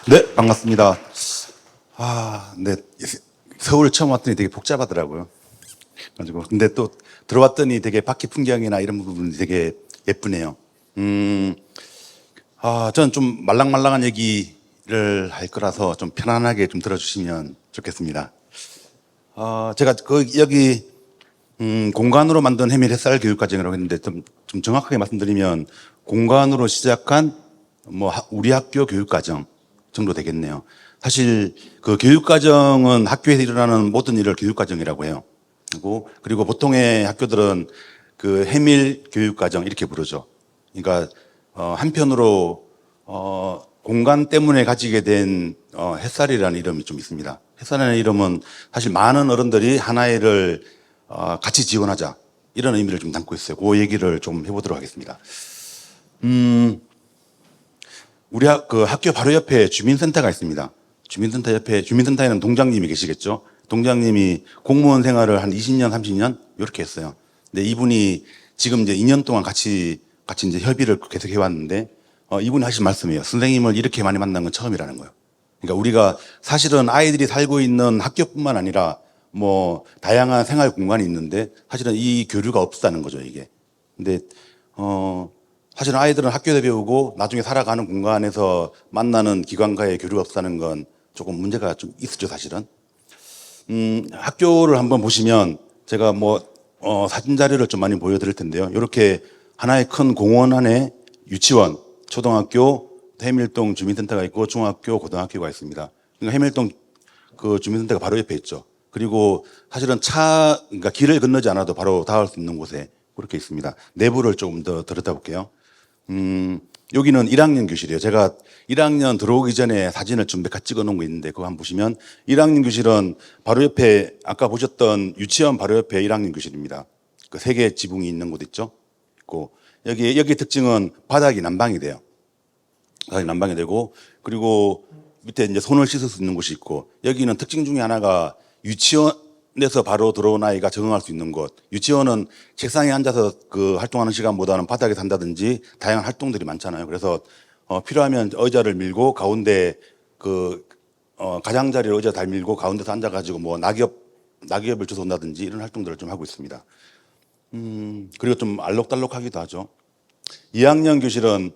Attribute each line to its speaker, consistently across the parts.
Speaker 1: 네, 반갑습니다. 네. 서울 처음 왔더니 되게 복잡하더라고요. 가지고. 근데 또 들어왔더니 되게 밖에 풍경이나 이런 부분이 되게 예쁘네요. 저는 좀 말랑말랑한 얘기를 할 거라서 좀 편안하게 좀 들어주시면 좋겠습니다. 제가 여기, 공간으로 만든 해밀 햇살 교육과정이라고 했는데 좀 정확하게 말씀드리면 공간으로 시작한 우리 학교 교육과정 정도 되겠네요. 사실 그 교육과정은 학교에서 일어나는 모든 일을 교육과정이라고 해요. 그리고 보통의 학교들은 그 해밀 교육과정 이렇게 부르죠. 그러니까 한편으로 공간 때문에 가지게 된 햇살이라는 이름이 좀 있습니다. 햇살이라는 이름은 사실 많은 어른들이 하나의 일을 같이 지원하자 이런 의미를 좀 담고 있어요. 그 얘기를 좀 해보도록 하겠습니다. 우리 그 학교 바로 옆에 주민센터가 있습니다. 주민센터 옆에, 주민센터에는 동장님이 계시겠죠? 동장님이 공무원 생활을 한 20년, 30년 이렇게 했어요. 근데 이분이 지금 이제 2년 동안 같이 이제 협의를 계속 해왔는데 이분이 하신 말씀이에요. 선생님을 이렇게 많이 만난 건 처음이라는 거예요. 그러니까 우리가 사실은 아이들이 살고 있는 학교뿐만 아니라 다양한 생활 공간이 있는데 사실은 이 교류가 없다는 거죠, 이게. 근데 사실은 아이들은 학교에서 배우고 나중에 살아가는 공간에서 만나는 기관과의 교류가 없다는 건 조금 문제가 좀 있었죠, 사실은. 학교를 한번 보시면 제가 사진 자료를 좀 많이 보여드릴 텐데요. 이렇게 하나의 큰 공원 안에 유치원, 초등학교, 해밀동 주민센터가 있고 중학교, 고등학교가 있습니다. 그러니까 해밀동 그 주민센터가 바로 옆에 있죠. 그리고 사실은 그러니까 길을 건너지 않아도 바로 닿을 수 있는 곳에 그렇게 있습니다. 내부를 조금 더 들여다볼게요. 여기는 1학년 교실이에요. 제가 1학년 들어오기 전에 사진을 좀 몇 가지 찍어 놓은 거 있는데 그거 한번 보시면 1학년 교실은 바로 옆에 아까 보셨던 유치원 바로 옆에 1학년 교실입니다. 그 세 개 지붕이 있는 곳 있죠. 있고 여기 특징은 바닥이 난방이 돼요. 바닥이 난방이 되고 그리고 밑에 이제 손을 씻을 수 있는 곳이 있고 여기는 특징 중에 하나가 유치원에서 바로 들어온 아이가 적응할 수 있는 곳. 유치원은 책상에 앉아서 그 활동하는 시간보다는 바닥에 산다든지 다양한 활동들이 많잖아요. 그래서 필요하면 의자를 밀고 가운데 가장자리로 의자 달 밀고 가운데서 앉아가지고 낙엽을 주워 온다든지 이런 활동들을 좀 하고 있습니다. 그리고 좀 알록달록하기도 하죠. 2학년 교실은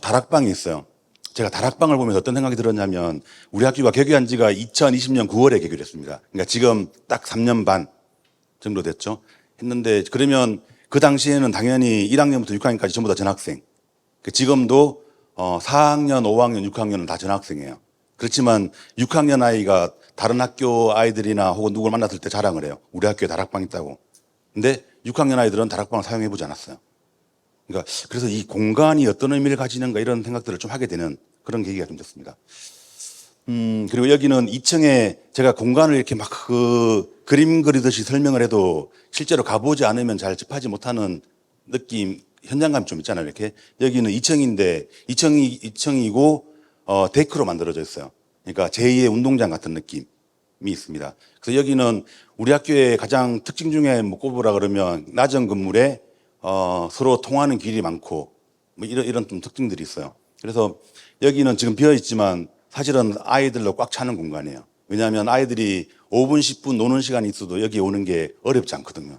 Speaker 1: 다락방이 있어요. 제가 다락방을 보면서 어떤 생각이 들었냐면 우리 학교가 개교한 지가 2020년 9월에 개교를 했습니다. 그러니까 지금 딱 3년 반 정도 됐죠. 했는데 그러면 그 당시에는 당연히 1학년부터 6학년까지 전부 다 전학생. 지금도 4학년, 5학년, 6학년은 다 전학생이에요. 그렇지만 6학년 아이가 다른 학교 아이들이나 혹은 누구를 만났을 때 자랑을 해요. 우리 학교에 다락방 있다고. 근데 6학년 아이들은 다락방을 사용해 보지 않았어요. 그러니까 그래서 이 공간이 어떤 의미를 가지는가 이런 생각들을 좀 하게 되는 그런 계기가 좀 됐습니다. 그리고 여기는 2층에 제가 공간을 이렇게 막 그림 그리듯이 설명을 해도 실제로 가보지 않으면 잘 접하지 못하는 느낌, 현장감이 좀 있잖아요, 이렇게. 여기는 2층인데 2층이고 데크로 만들어져 있어요. 그러니까 제2의 운동장 같은 느낌이 있습니다. 그래서 여기는 우리 학교의 가장 특징 중에 꼽으라 그러면 낮은 건물에 서로 통하는 길이 많고 이런 좀 특징들이 있어요. 그래서 여기는 지금 비어 있지만 사실은 아이들로 꽉 차는 공간이에요. 왜냐하면 아이들이 5분, 10분 노는 시간이 있어도 여기 오는 게 어렵지 않거든요.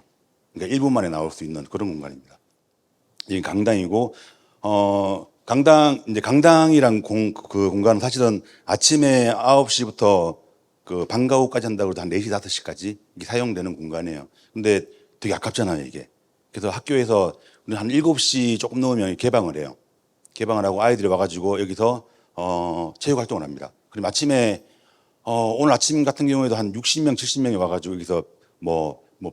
Speaker 1: 그러니까 1분 만에 나올 수 있는 그런 공간입니다. 여기 강당이고 이제 강당이랑 그 공간은 사실은 아침에 9시부터 그 방과 후까지 한다고 해도 한 4시, 5시까지 이게 사용되는 공간이에요. 근데 되게 아깝잖아요, 이게. 그래서 학교에서 한 7시 조금 넘으면 개방을 해요. 개방을 하고 아이들이 와가지고 여기서 체육 활동을 합니다. 그리고 아침에 오늘 아침 같은 경우에도 한 60명, 70명이 와가지고 여기서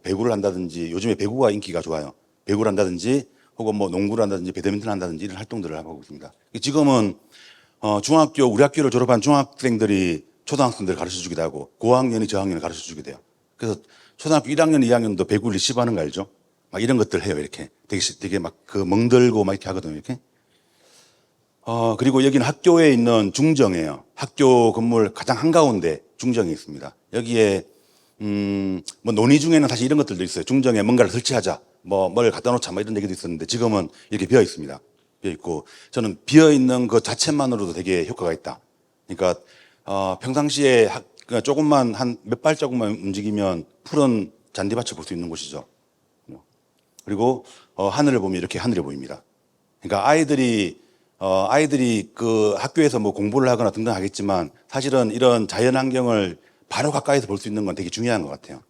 Speaker 1: 배구를 한다든지 요즘에 배구가 인기가 좋아요. 배구를 한다든지 혹은 농구를 한다든지 배드민턴을 한다든지 이런 활동들을 하고 있습니다. 지금은 우리 학교를 졸업한 중학생들이 초등학생들을 가르쳐 주기도 하고 고학년이 저학년을 가르쳐 주기도 돼요. 그래서 초등학교 1학년, 2학년도 배구 리시브 하는 거 알죠? 막 이런 것들 해요, 이렇게. 되게 막 멍들고 막 이렇게 하거든요, 이렇게. 그리고 여기는 학교에 있는 중정이에요. 학교 건물 가장 한가운데 중정이 있습니다. 여기에, 논의 중에는 사실 이런 것들도 있어요. 중정에 뭔가를 설치하자, 뭘 갖다 놓자, 이런 얘기도 있었는데 지금은 이렇게 비어 있습니다. 비어 있고 저는 비어 있는 그 자체만으로도 되게 효과가 있다. 그러니까 평상시에 그냥 조금만 한 몇 발자국만 움직이면 푸른 잔디밭을 볼 수 있는 곳이죠. 그리고 하늘을 보면 이렇게 하늘이 보입니다. 그러니까 아이들이 그 학교에서 뭐 공부를 하거나 등등 하겠지만 사실은 이런 자연 환경을 바로 가까이서 볼 수 있는 건 되게 중요한 것 같아요.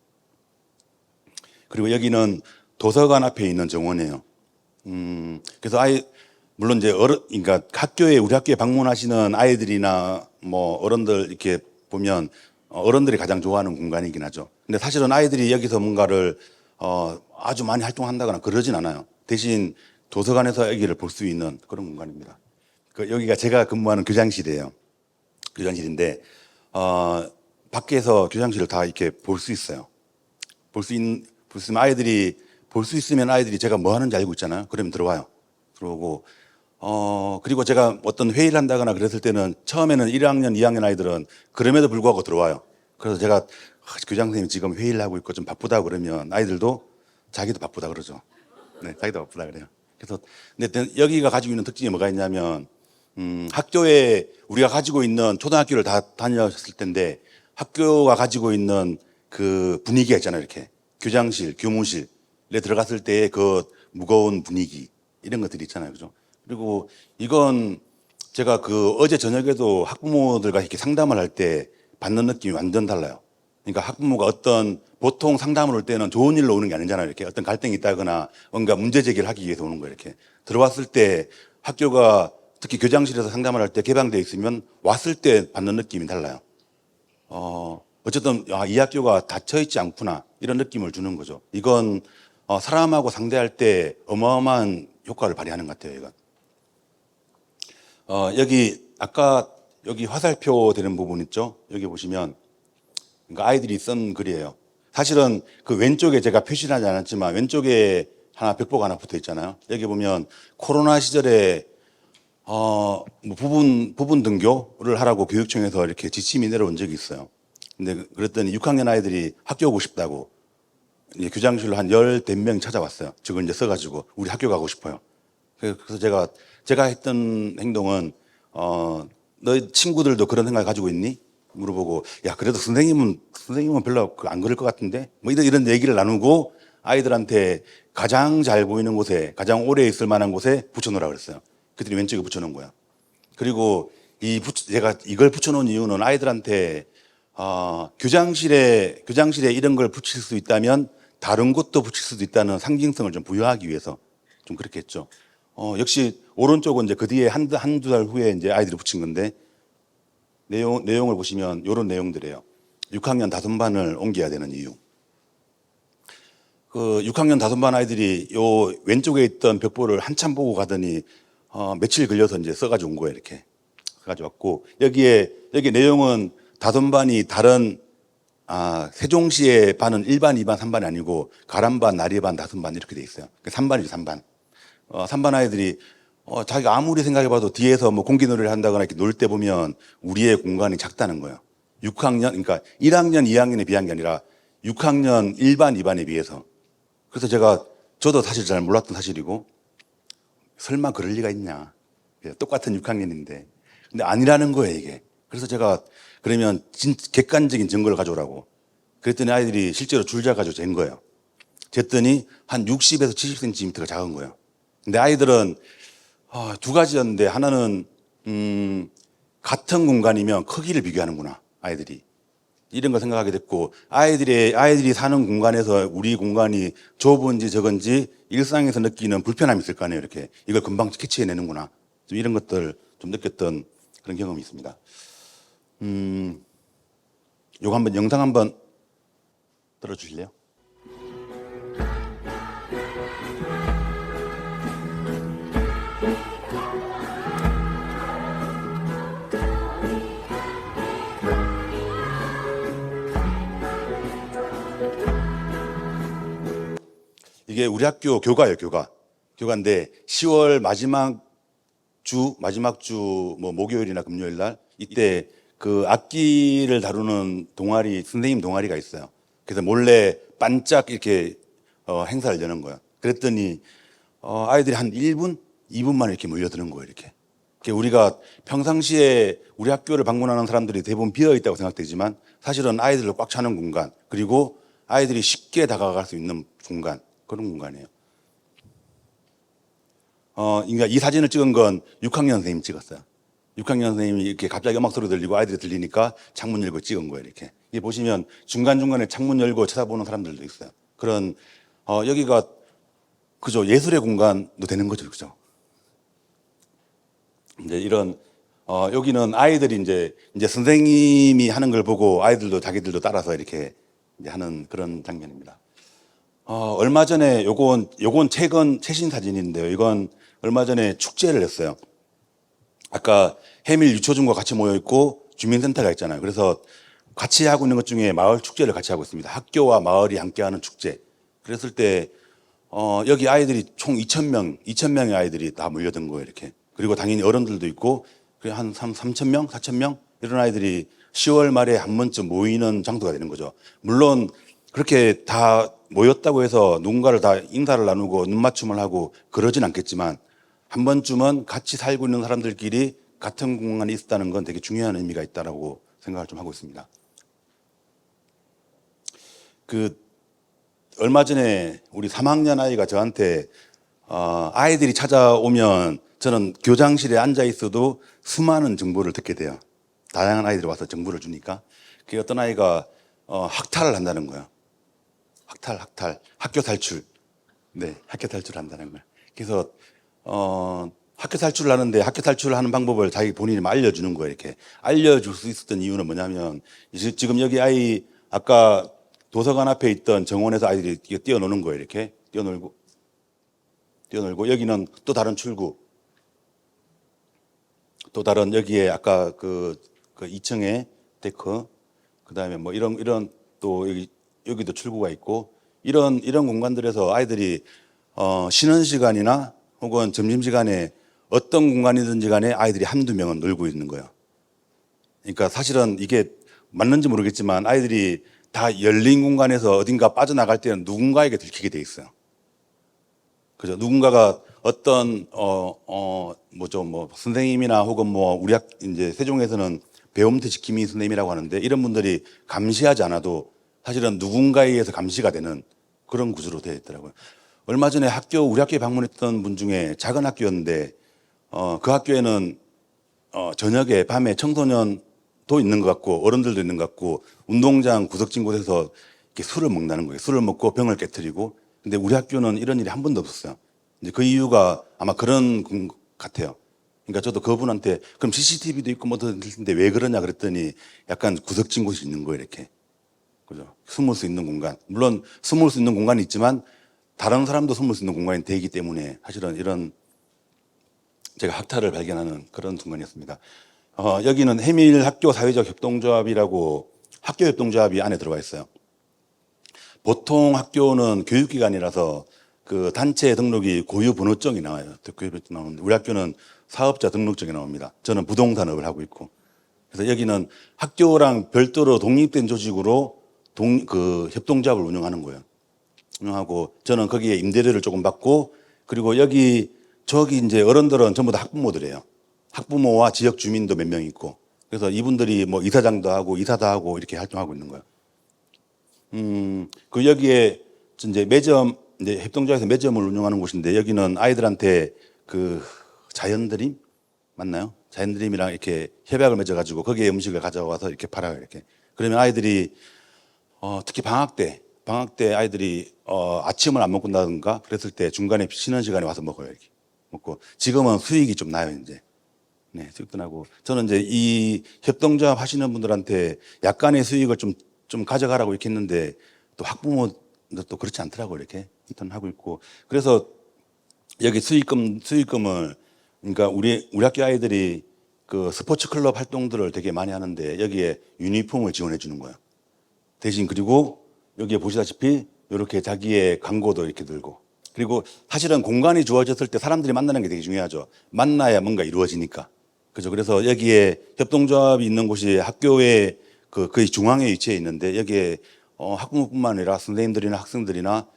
Speaker 1: 그리고 여기는 도서관 앞에 있는 정원이에요. 그래서 물론 이제 그러니까 우리 학교에 방문하시는 아이들이나 뭐 어른들 이렇게 보면 어른들이 가장 좋아하는 공간이긴 하죠. 근데 사실은 아이들이 여기서 뭔가를 아주 많이 활동한다거나 그러진 않아요. 대신 도서관에서 여기를 볼 수 있는 그런 공간입니다. 여기가 제가 근무하는 교장실이에요. 교장실인데 밖에서 교장실을 다 이렇게 볼 수 있어요. 볼 수 있으면 볼 수 있으면 아이들이 제가 뭐 하는지 알고 있잖아요. 그러면 들어와요. 들어오고 그리고 제가 어떤 회의를 한다거나 그랬을 때는 처음에는 1학년, 2학년 아이들은 그럼에도 불구하고 들어와요. 그래서 제가 교장 선생님 지금 회의를 하고 있고 좀 바쁘다 그러면 아이들도 자기도 바쁘다 그러죠. 네, 자기도 바쁘다 그래요. 그래서 근데 여기가 가지고 있는 특징이 뭐가 있냐면 학교에 우리가 가지고 있는 초등학교를 다 다녔을 텐데 학교가 가지고 있는 그 분위기가 있잖아요. 이렇게 교장실, 교무실에 들어갔을 때의 그 무거운 분위기 이런 것들이 있잖아요. 그죠? 그리고 이건 제가 어제 저녁에도 학부모들과 이렇게 상담을 할 때 받는 느낌이 완전 달라요. 그러니까 학부모가 보통 상담을 올 때는 좋은 일로 오는 게 아니잖아요. 이렇게 어떤 갈등이 있다거나 뭔가 문제 제기를 하기 위해서 오는 거예요. 이렇게 들어왔을 때 학교가 특히 교장실에서 상담을 할 때 개방되어 있으면 왔을 때 받는 느낌이 달라요. 어쨌든 이 학교가 닫혀 있지 않구나 이런 느낌을 주는 거죠. 이건 사람하고 상대할 때 어마어마한 효과를 발휘하는 것 같아요. 이건. 여기 화살표 되는 부분 있죠? 여기 보시면 그러니까 아이들이 쓴 글이에요. 사실은 그 왼쪽에 제가 표시는 하지 않았지만 왼쪽에 벽보가 하나 붙어 있잖아요. 여기 보면 코로나 시절에 뭐 부분 등교를 하라고 교육청에서 이렇게 지침이 내려온 적이 있어요. 근데 그랬더니 6학년 아이들이 학교 오고 싶다고 이제 교장실로 한 10명 찾아왔어요. 저걸 이제 써가지고 우리 학교 가고 싶어요. 그래서 제가 했던 행동은 너희 친구들도 그런 생각 가지고 있니? 물어보고 야 그래도 선생님은 별로 안 그럴 것 같은데 뭐 이런 얘기를 나누고 아이들한테 가장 잘 보이는 곳에 가장 오래 있을 만한 곳에 붙여놓으라 그랬어요. 그들이 왼쪽에 붙여놓은 거야. 그리고 제가 이걸 붙여놓은 이유는 아이들한테 교장실에 이런 걸 붙일 수 있다면 다른 곳도 붙일 수도 있다는 상징성을 좀 부여하기 위해서 좀 그렇게 했죠. 역시 오른쪽은 이제 그 뒤에 한두 달 후에 이제 아이들이 붙인 건데 내용을 보시면 이런 내용들이에요. 6학년 다솜반을 옮겨야 되는 이유. 그 6학년 다솜반 아이들이 요 왼쪽에 있던 벽보를 한참 보고 가더니 며칠 걸려서 이제 써가지고 온 거예요. 이렇게 써가지고 왔고 여기 내용은 다솜반이 다른 세종시의 반은 1반, 2반, 3반이 아니고 가람반, 나리반, 다솜반 이렇게 돼 있어요. 3반이죠, 3반. 3반 아이들이 자기가 아무리 생각해봐도 뒤에서 뭐 공기놀이를 한다거나 이렇게 놀 때 보면 우리의 공간이 작다는 거예요. 6학년, 그러니까 1학년, 2학년에 비한 게 아니라 6학년 1반, 2반에 비해서. 그래서 저도 사실 잘 몰랐던 사실이고 설마 그럴 리가 있냐. 똑같은 6학년인데. 근데 아니라는 거예요, 이게. 그래서 제가 그러면 객관적인 증거를 가져오라고. 그랬더니 아이들이 실제로 줄자 가지고 잰 거예요. 쟀더니 한 60에서 70cm가 작은 거예요. 근데 아이들은 두 가지였는데 하나는 같은 공간이면 크기를 비교하는구나. 아이들이. 이런 거 생각하게 됐고 아이들이 사는 공간에서 우리 공간이 좁은지 적은지 일상에서 느끼는 불편함이 있을 거 아니에요. 이렇게 이걸 금방 캐치해내는구나. 좀 이런 것들 좀 느꼈던 그런 경험이 있습니다. 요거 영상 한번 들어주실래요? 이게 우리 학교 교가예요, 교가. 교가인데 10월 마지막 주 뭐 목요일이나 금요일 날 이때 그 악기를 다루는 선생님 동아리가 있어요. 그래서 몰래 반짝 이렇게 행사를 여는 거예요. 그랬더니 아이들이 한 1분 2분만에 이렇게 몰려드는 거예요, 이렇게. 우리가 평상시에 우리 학교를 방문하는 사람들이 대부분 비어 있다고 생각되지만 사실은 아이들로 꽉 차는 공간, 그리고 아이들이 쉽게 다가갈 수 있는 공간, 그런 공간이에요. 그러니까 이 사진을 찍은 건 6학년 선생님이 찍었어요. 6학년 선생님이 이렇게 갑자기 음악 소리 들리고 아이들이 들리니까 창문 열고 찍은 거예요, 이렇게. 이게 보시면 중간중간에 창문 열고 쳐다보는 사람들도 있어요. 그런, 여기가, 그죠. 예술의 공간도 되는 거죠, 그죠. 이제 이런, 여기는 아이들이 이제 선생님이 하는 걸 보고 아이들도 자기들도 따라서 이렇게 이제 하는 그런 장면입니다. 얼마 전에 요건 최신 사진인데요. 이건 얼마 전에 축제를 했어요. 아까 해밀 유초중과 같이 모여 있고 주민센터가 있잖아요. 그래서 같이 하고 있는 것 중에 마을 축제를 같이 하고 있습니다. 학교와 마을이 함께하는 축제. 그랬을 때 여기 아이들이 총 2,000명의 아이들이 다 몰려든 거예요, 이렇게. 그리고 당연히 어른들도 있고 한 3,000명, 4,000명 이런 아이들이 10월 말에 한 번쯤 모이는 장소가 되는 거죠. 물론 그렇게 다 모였다고 해서 누군가를 다 인사를 나누고 눈맞춤을 하고 그러진 않겠지만 한 번쯤은 같이 살고 있는 사람들끼리 같은 공간에 있다는 건 되게 중요한 의미가 있다라고 생각을 좀 하고 있습니다. 얼마 전에 우리 3학년 아이가 저한테 아이들이 찾아오면 저는 교장실에 앉아 있어도 수많은 정보를 듣게 돼요. 다양한 아이들이 와서 정보를 주니까. 그 어떤 아이가 학탈을 한다는 거예요. 학탈, 학교 탈출. 네, 학교 탈출을 한다는 거예요. 그래서 학교 탈출을 하는데 학교 탈출을 하는 방법을 자기 본인이 알려주는 거예요. 이렇게 알려줄 수 있었던 이유는 뭐냐면 지금 여기 아이 아까 도서관 앞에 있던 정원에서 아이들이 뛰어노는 거예요. 이렇게 뛰어놀고 여기는 또 다른 출구, 또 다른 여기에 아까 그 2층에 데크, 그다음에 뭐 이런 또 여기도 출구가 있고 이런 공간들에서 아이들이 쉬는 시간이나 혹은 점심 시간에 어떤 공간이든지 간에 아이들이 한두 명은 놀고 있는 거예요. 그러니까 사실은 이게 맞는지 모르겠지만 아이들이 다 열린 공간에서 어딘가 빠져나갈 때는 누군가에게 들키게 돼 있어요. 그죠? 누군가가 어떤 뭐 선생님이나 혹은 뭐 우리 이제 세종에서는 배움태 지킴이 선생님이라고 하는데 이런 분들이 감시하지 않아도 사실은 누군가에 의해서 감시가 되는 그런 구조로 되어 있더라고요. 얼마 전에 우리 학교에 방문했던 분 중에 작은 학교였는데 그 학교에는 저녁에 밤에 청소년도 있는 것 같고 어른들도 있는 것 같고 운동장 구석진 곳에서 이렇게 술을 먹는다는 거예요. 술을 먹고 병을 깨뜨리고. 근데 우리 학교는 이런 일이 한 번도 없었어요. 이제 그 이유가 아마 그런 것 같아요. 그러니까 저도 그분한테 그럼 CCTV도 있고 뭐도 있는데 왜 그러냐 그랬더니 약간 구석진 곳이 있는 거예요, 이렇게. 그죠? 숨을 수 있는 공간. 물론 숨을 수 있는 공간이 있지만 다른 사람도 숨을 수 있는 공간이 되기 때문에 사실은 이런 제가 학탈을 발견하는 그런 순간이었습니다. 여기는 해밀 학교 사회적 협동조합이라고 학교 협동조합이 안에 들어가 있어요. 보통 학교는 교육기관이라서 그 단체 등록이 고유 번호증이 나와요. 교육번호증 나오는데 우리 학교는 사업자 등록증이 나옵니다. 저는 부동산업을 하고 있고. 그래서 여기는 학교랑 별도로 독립된 조직으로 그 협동조합을 운영하는 거예요. 운영하고 저는 거기에 임대료를 조금 받고 그리고 저기 이제 어른들은 전부 다 학부모들이에요. 학부모와 지역 주민도 몇 명 있고. 그래서 이분들이 뭐 이사장도 하고 이사도 하고 이렇게 활동하고 있는 거예요. 그 여기에 이제 이제 협동조합에서 매점을 운영하는 곳인데 여기는 아이들한테 그 자연드림 맞나요? 자연드림이랑 이렇게 협약을 맺어가지고 거기에 음식을 가져와서 이렇게 팔아요. 이렇게. 그러면 아이들이 특히 방학 때 아이들이 아침을 안 먹고 나든가 그랬을 때 중간에 쉬는 시간에 와서 먹어요. 이렇게 먹고 지금은 수익이 좀 나요 이제. 네, 수익도 나고 저는 이제 이 협동조합 하시는 분들한테 약간의 수익을 좀 가져가라고 이렇게 했는데 또 학부모도 또 그렇지 않더라고요. 이렇게 일단 하고 있고 그래서 여기 수익금을 그러니까 우리 학교 아이들이 그 스포츠 클럽 활동들을 되게 많이 하는데 여기에 유니폼을 지원해 주는 거예요. 대신 그리고 여기에 보시다시피 이렇게 자기의 광고도 이렇게 들고 그리고 사실은 공간이 주어졌을 때 사람들이 만나는 게 되게 중요하죠. 만나야 뭔가 이루어지니까. 그죠. 그래서 여기에 협동조합이 있는 곳이 학교의 거의 중앙에 위치해 있는데 여기에 학부모뿐만 아니라 선생님들이나 학생들이나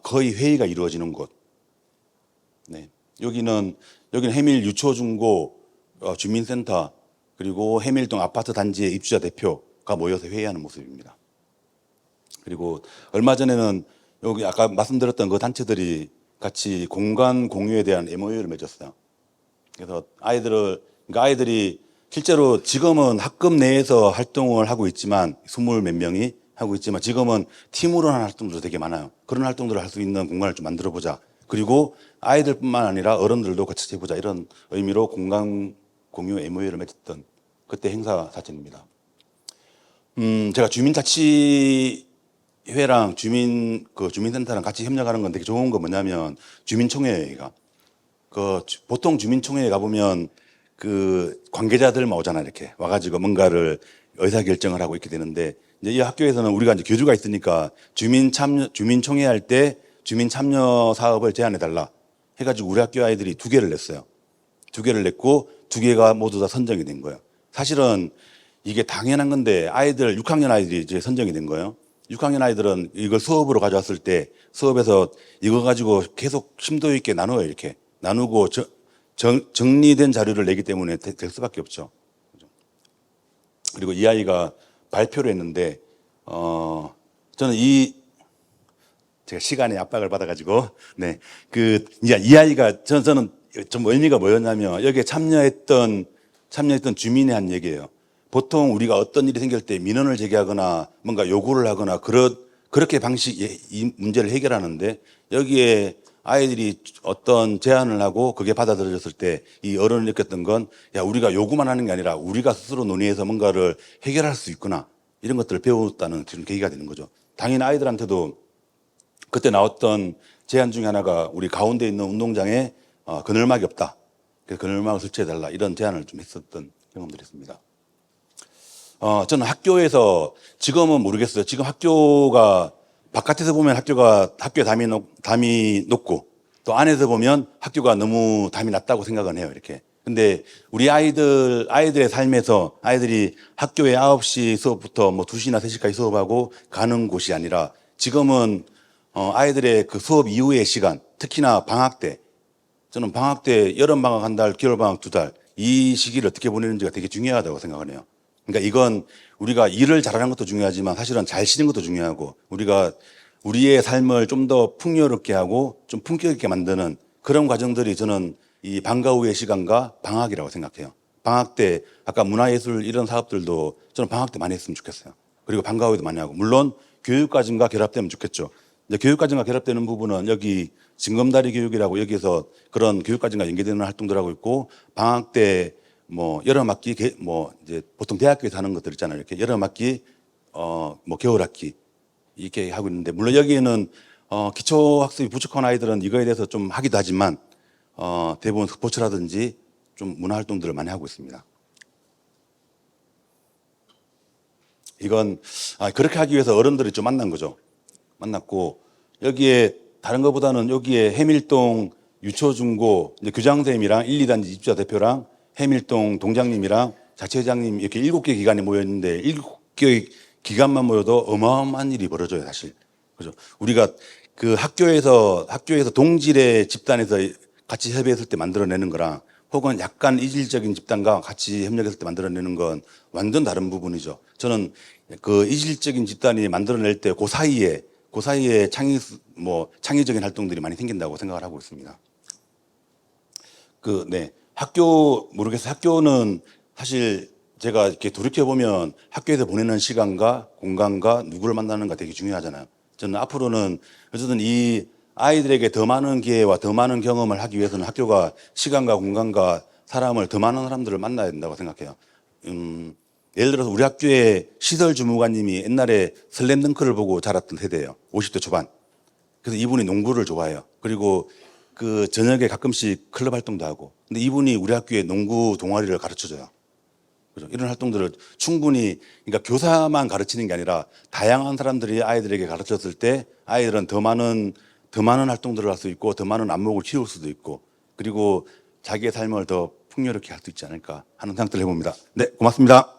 Speaker 1: 거의 회의가 이루어지는 곳. 네. 여기는 해밀 유초중고 주민센터 그리고 해밀동 아파트 단지의 입주자 대표가 모여서 회의하는 모습입니다. 그리고 얼마 전에는 여기 아까 말씀드렸던 그 단체들이 같이 공간 공유에 대한 MOU를 맺었어요. 그래서 그러니까 아이들이 실제로 지금은 학급 내에서 활동을 하고 있지만 20 몇 명이 하고 있지만 지금은 팀으로 하는 활동들도 되게 많아요. 그런 활동들을 할 수 있는 공간을 좀 만들어 보자. 그리고 아이들뿐만 아니라 어른들도 같이 해보자. 이런 의미로 공간 공유 MOU를 맺었던 그때 행사 사진입니다. 제가 주민자치회랑 주민센터랑 같이 협력하는 건 되게 좋은 거 뭐냐면 주민총회가 보통 주민총회에 가보면 그 관계자들만 오잖아요. 이렇게 와가지고 뭔가를 의사결정을 하고 이렇게 되는데 이제 이 학교에서는 우리가 이제 교주가 있으니까 주민총회 할 때 주민 참여 사업을 제안해 달라 해가지고 우리 학교 아이들이 2개를 냈어요. 2개를 냈고 2개가 모두 다 선정이 된 거예요. 사실은 이게 당연한 건데 6학년 아이들이 이제 선정이 된 거예요. 6학년 아이들은 이걸 수업으로 가져왔을 때 수업에서 이거 가지고 계속 심도 있게 나눠요. 이렇게 나누고 정리된 자료를 내기 때문에 될 수밖에 없죠. 그리고 이 아이가 발표를 했는데 저는 제가 시간에 압박을 받아가지고 이제 이 아이가 저는 좀 의미가 뭐였냐면 여기에 참여했던 주민이 한 얘기예요. 보통 우리가 어떤 일이 생길 때 민원을 제기하거나 뭔가 요구를 하거나 그렇게 이 문제를 해결하는데 여기에 아이들이 어떤 제안을 하고 그게 받아들여졌을 때 이 어른이 느꼈던 건 우리가 요구만 하는 게 아니라 우리가 스스로 논의해서 뭔가를 해결할 수 있구나 이런 것들을 배웠다는 그런 계기가 되는 거죠. 당연히 아이들한테도 그때 나왔던 제안 중에 하나가 우리 가운데 있는 운동장에 그늘막이 없다. 그래서 그늘막을 설치해달라 이런 제안을 좀 했었던 경험들이 있습니다. 저는 학교에서 지금은 모르겠어요. 지금 학교가 바깥에서 보면 학교에 담이 높고 또 안에서 보면 학교가 너무 담이 낮다고 생각은 해요. 이렇게. 근데 우리 아이들의 삶에서 아이들이 학교에 9시 수업부터 2시나 3시까지 수업하고 가는 곳이 아니라 지금은 아이들의 그 수업 이후의 시간, 특히나 방학 때, 저는 방학 때 여름방학 1달, 겨울방학 2달, 이 시기를 어떻게 보내는지가 되게 중요하다고 생각을 해요. 그러니까 이건 우리가 일을 잘하는 것도 중요하지만 사실은 잘 쉬는 것도 중요하고 우리가 우리의 삶을 좀 더 풍요롭게 하고 좀 품격 있게 만드는 그런 과정들이 저는 이 방과 후의 시간과 방학이라고 생각해요. 방학 때 아까 문화예술 이런 사업들도 저는 방학 때 많이 했으면 좋겠어요. 그리고 방과 후에도 많이 하고 물론 교육과정과 결합되면 좋겠죠. 이제 교육과정과 결합되는 부분은 여기 징검다리 교육이라고 여기서 그런 교육과정과 연계되는 활동들 하고 있고 방학 때 여름학기 이제 보통 대학교에서 하는 것들 있잖아요. 이렇게 여름학기 겨울학기 이렇게 하고 있는데 물론 여기에는 기초학습이 부족한 아이들은 이거에 대해서 좀 하기도 하지만 대부분 스포츠라든지 좀 문화활동들을 많이 하고 있습니다. 이건 그렇게 하기 위해서 어른들이 좀 만난 거죠. 만났고 여기에 다른 것보다는 여기에 해밀동 유초중고 이제 교장선생님이랑 1, 2단지 입주자 대표랑 해밀동 동장님이랑 자치회장님 이렇게 7개 기관이 모여 있는데 7개 기관만 모여도 어마어마한 일이 벌어져요, 사실. 그죠? 우리가 그 학교에서 동질의 집단에서 같이 협의했을 때 만들어내는 거랑 혹은 약간 이질적인 집단과 같이 협력했을 때 만들어내는 건 완전 다른 부분이죠. 저는 그 이질적인 집단이 만들어낼 때 그 사이에 창의적인 활동들이 많이 생긴다고 생각을 하고 있습니다. 모르겠어요. 학교는 사실 제가 이렇게 돌이켜보면 학교에서 보내는 시간과 공간과 누구를 만나는가 되게 중요하잖아요. 저는 앞으로는 어쨌든 이 아이들에게 더 많은 기회와 더 많은 경험을 하기 위해서는 학교가 시간과 공간과 더 많은 사람들을 만나야 된다고 생각해요. 예를 들어서 우리 학교의 시설 주무관님이 옛날에 슬램덩크를 보고 자랐던 세대예요. 50대 초반. 그래서 이분이 농구를 좋아해요. 그리고 그 저녁에 가끔씩 클럽 활동도 하고. 근데 이분이 우리 학교에 농구 동아리를 가르쳐줘요. 그죠? 이런 활동들을 충분히, 그러니까 교사만 가르치는 게 아니라 다양한 사람들이 아이들에게 가르쳤을 때 아이들은 더 많은 활동들을 할 수 있고 더 많은 안목을 키울 수도 있고 그리고 자기의 삶을 더 풍요롭게 할 수 있지 않을까 하는 생각들을 해봅니다. 네, 고맙습니다.